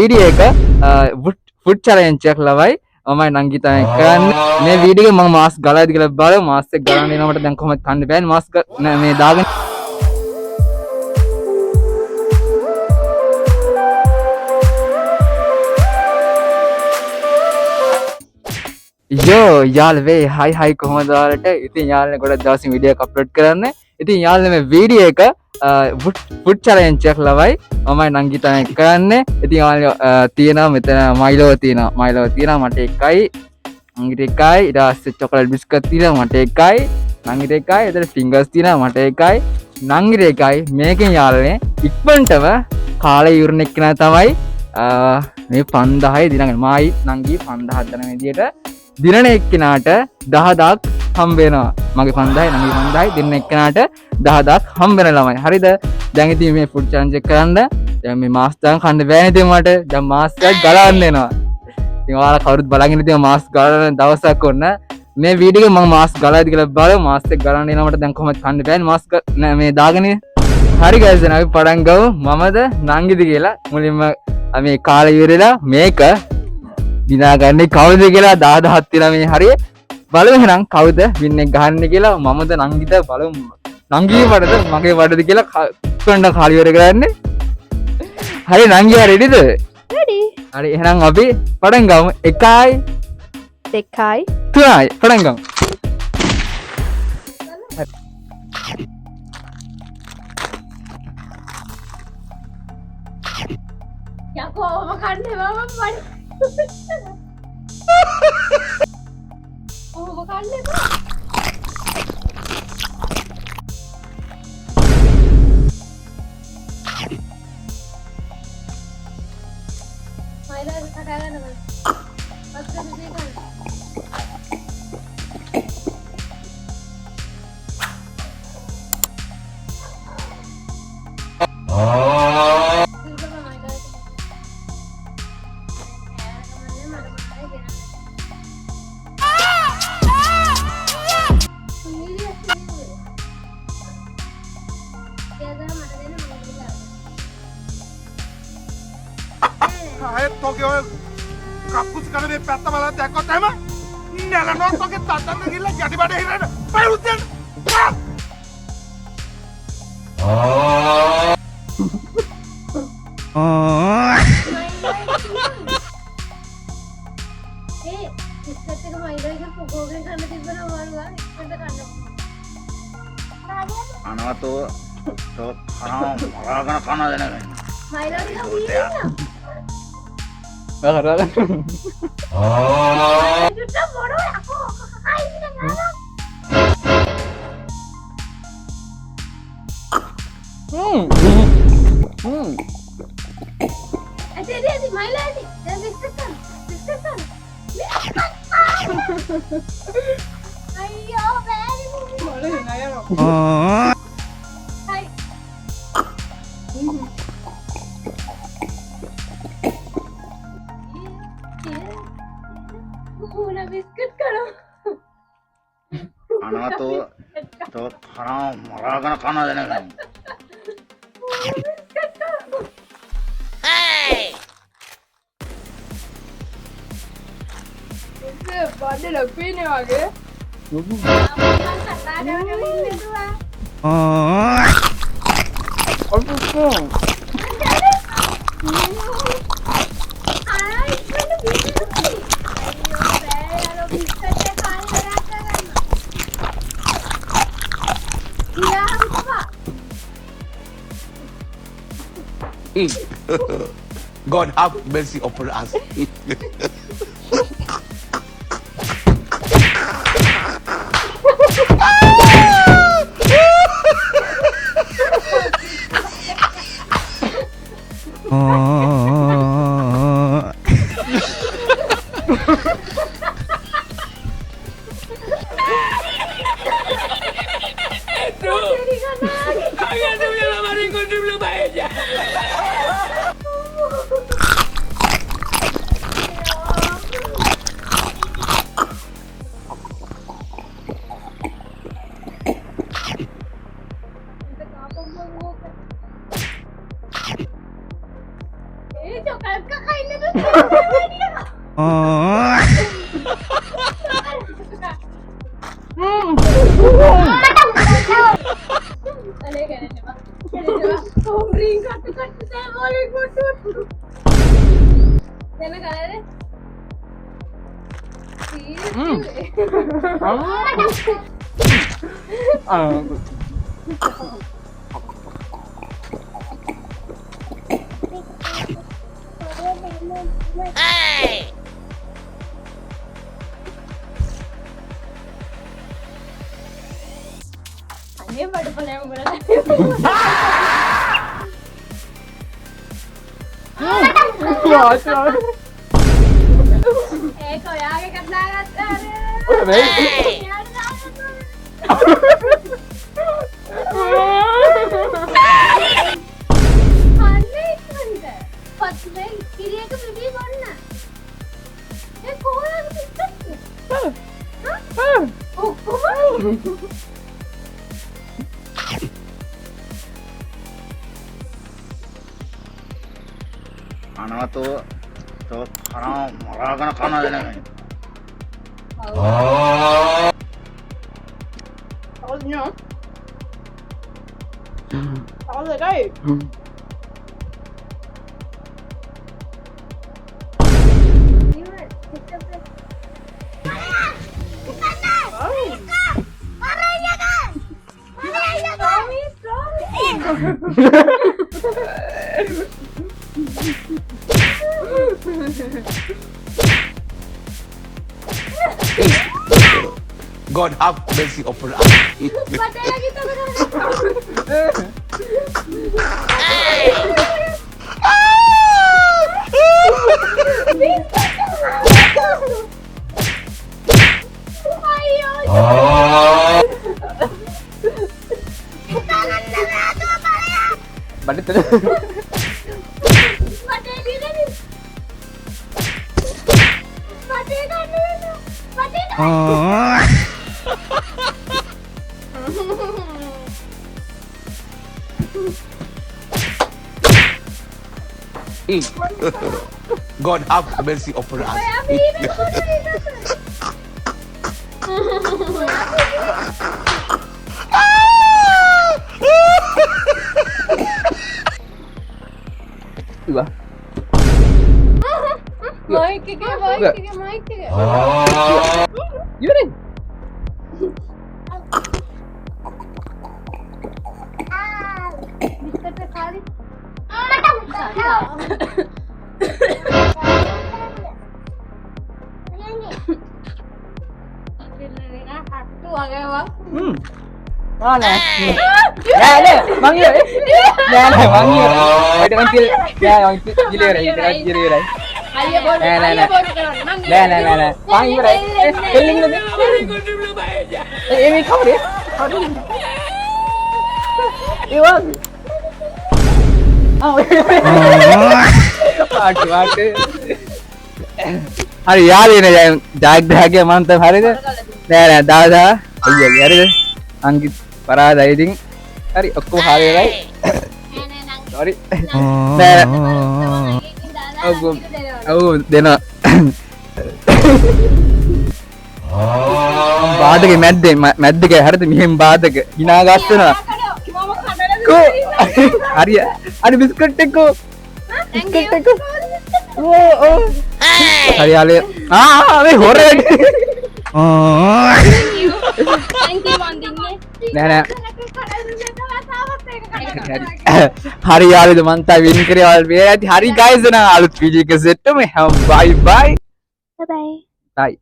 Video එක food challenge එකක් ලවයි මමයි නංගි තමයි කරන්නේ මේ වීඩියෝ එක මම මාස් ගලයිද කියලා බලමු මාස් එක ගලන්න එනකොට දැන් කොහොමද කන්න බෑනේ මාස් මේ දාගෙන යෝ යාළුවේ හයි කොහොමද ඔයාලට ඉතින් යාළුවනේ ගොඩක් දවසින් වීඩියෝ එක අප්ලෝඩ් කරන්නේ ඉතින් යාළුවනේ මේ වීඩියෝ එක ෆුඩ් චැලෙන්ජ් එකක් ලවයි මමයි නංගි තමයි කරන්නේ ඉතින් යාළුවෝ තියෙනවා මෙතන මයිලෝ තියෙනවා මට එකයි නංගිට එකයි ඊට පස්සේ චොකලට් බිස්කට් තියෙනවා මට එකයි නංගිට එකයි එතන ෆින්ගර්ස් තියෙනවා මට එකයි නංගිට එකයි මේකෙන් යාළුවනේ ඉක්මනටම කාලේ ඉවරන එක්කෙනා තමයි මේ 5000 දිනගෙන මායි නංගි 5000 දන විදියට දිනන එක්කෙනාට 10000ක් හම්බ වෙනවා මගේ 5000 නංගි 5000 දිනන එක්කෙනාට 10000ක් හම්බ වෙන ළමයි හරිද දැන් ඉතින් මේ ෆුඩ් චැලෙන්ජ් එක කරන්න දැන් මේ මාස් දාන් කන්න බෑනේ ඉතින් මට දැන් මාස් එකක් ගලවන්න එනවා ඉතින් ඔයාලා කවුරුත් බලගෙන ඉතින් මාස් ගලවන දවසක් ඔන්න මේ වීඩියෝ එක මම මාස් ගලයිද කියලා බලමු මාස් එක ගලන්න එනකොට දැන් කොහොමද කන්න බෑනේ මාස් මේ දාගෙන හරි guys දැන් අපි පටන් ගමු මමද නංගිද කියලා මුලින්ම මේ කාලේ ඉවරලා මේක දිනාගන්නේ කවුද කියලා 10000ක් තියලා මේ හරිය බලමු එහෙනම් කවුද වින් එක ගහන්නේ කියලා මමද නංගිද බලමු නංගිගේ වඩද මගේ වඩද කියලා කොණ්ඩ කාලි ඉවර කරන්නේ හරි නංගියා රෙඩිද ready හරි එහෙනම් අපි පටන් ගමු 1යි 2යි 3යි පටන් ගමු යකෝ ඔබ කන්නේ මම පඩි ඔබ කන්නේ මයිලා කතා ගන්න පස්සේ දෙක ගන්න ආයෙත් තෝගේ ඔය කක්කුස් කන මේ පැත්ත බලලා දැක්කොත් එහෙම නැලනොත් තෝගේ තටන්න ගිහලා යටිබඩ හිරෙන්න බය උද්දෙන් ඒ ඉස්සත් එක මයිලෝ එක පොකෝගෙන කන්න තිබ්බනම් වරුවා ඉක්මනට කන්න අනවතෝ තෝ මරාගෙන කන දෙනගන්න මයිලෝ එක උයන්න කරලා චුට්ට බොරෝ යකෝ කකයි ඉන්න ගාලා ඇටි මයිලෝ ඇටි දැන් බිස්කට් ගන්න අයියෝ බෑරි මොලේ නයනවා හයි Una biscuit karo. අනවතෝ තෝ මරාගෙන කන දෙනගන්න බඩ ලොකුයිනේ වගේ. මම කතා කරගෙන ඉන්නවා. God have mercy upon us. අනේ කරන්නේ ඕම්රින් කටු සෑමෝලේ කොටු දෙන කරන්නේ අනේ බඩපලයම කරලා ඒක ඔයාගේ කතා ගත්තා අනේ කන්ද පස්සේ කිරියක බිබී ගන්න ඒ කොහොමද පිටන්නේ ඔක්කොම අනවතෝ තෝ කනවා මරාගෙන කනද නෙමෙයි. God have mercy upon us. Patay lagi to Balik tu. Patay dito ni. Patay ka dito. Patay ka. God have mercy upon us. Kaya bibi ko dito. Iba. Mic ke. You ni. Biskut pe khali. Mana? Ya, le, manggil. Ya, le, manggil. Ada manggil. Ya, manggil. Gila rai, gila rai. Ayo bodo. Ayo bodo karon. Nah. Manggil rai. Keling lu. Ini kau dia. Iwan. පාට හරි යාළුවනේ දැන් ජයග්‍රහකයා මන්ත හරිද නෑ දාදා අයියෝ හරිද අංගිත් පරාදයි ඉතින් හරි ඔක්කොම හරියයි sorry නෑ ඔව් දෙනවා බාදගේ මැද්දක හරිද මෙහෙම බාදක hina ගස්සනවා හරි අර බිස්කට් එක බිස්කට් එක ඕ හරි යාලේ මේ හොරේ Thank you වන්දින්නේ නෑ හරි යාළුවෝ මන් තා වින් කරේ මේ ඇති හරි guys නා අලුත් වීඩියෝ එක සෙට් එක බයි බයි bye bye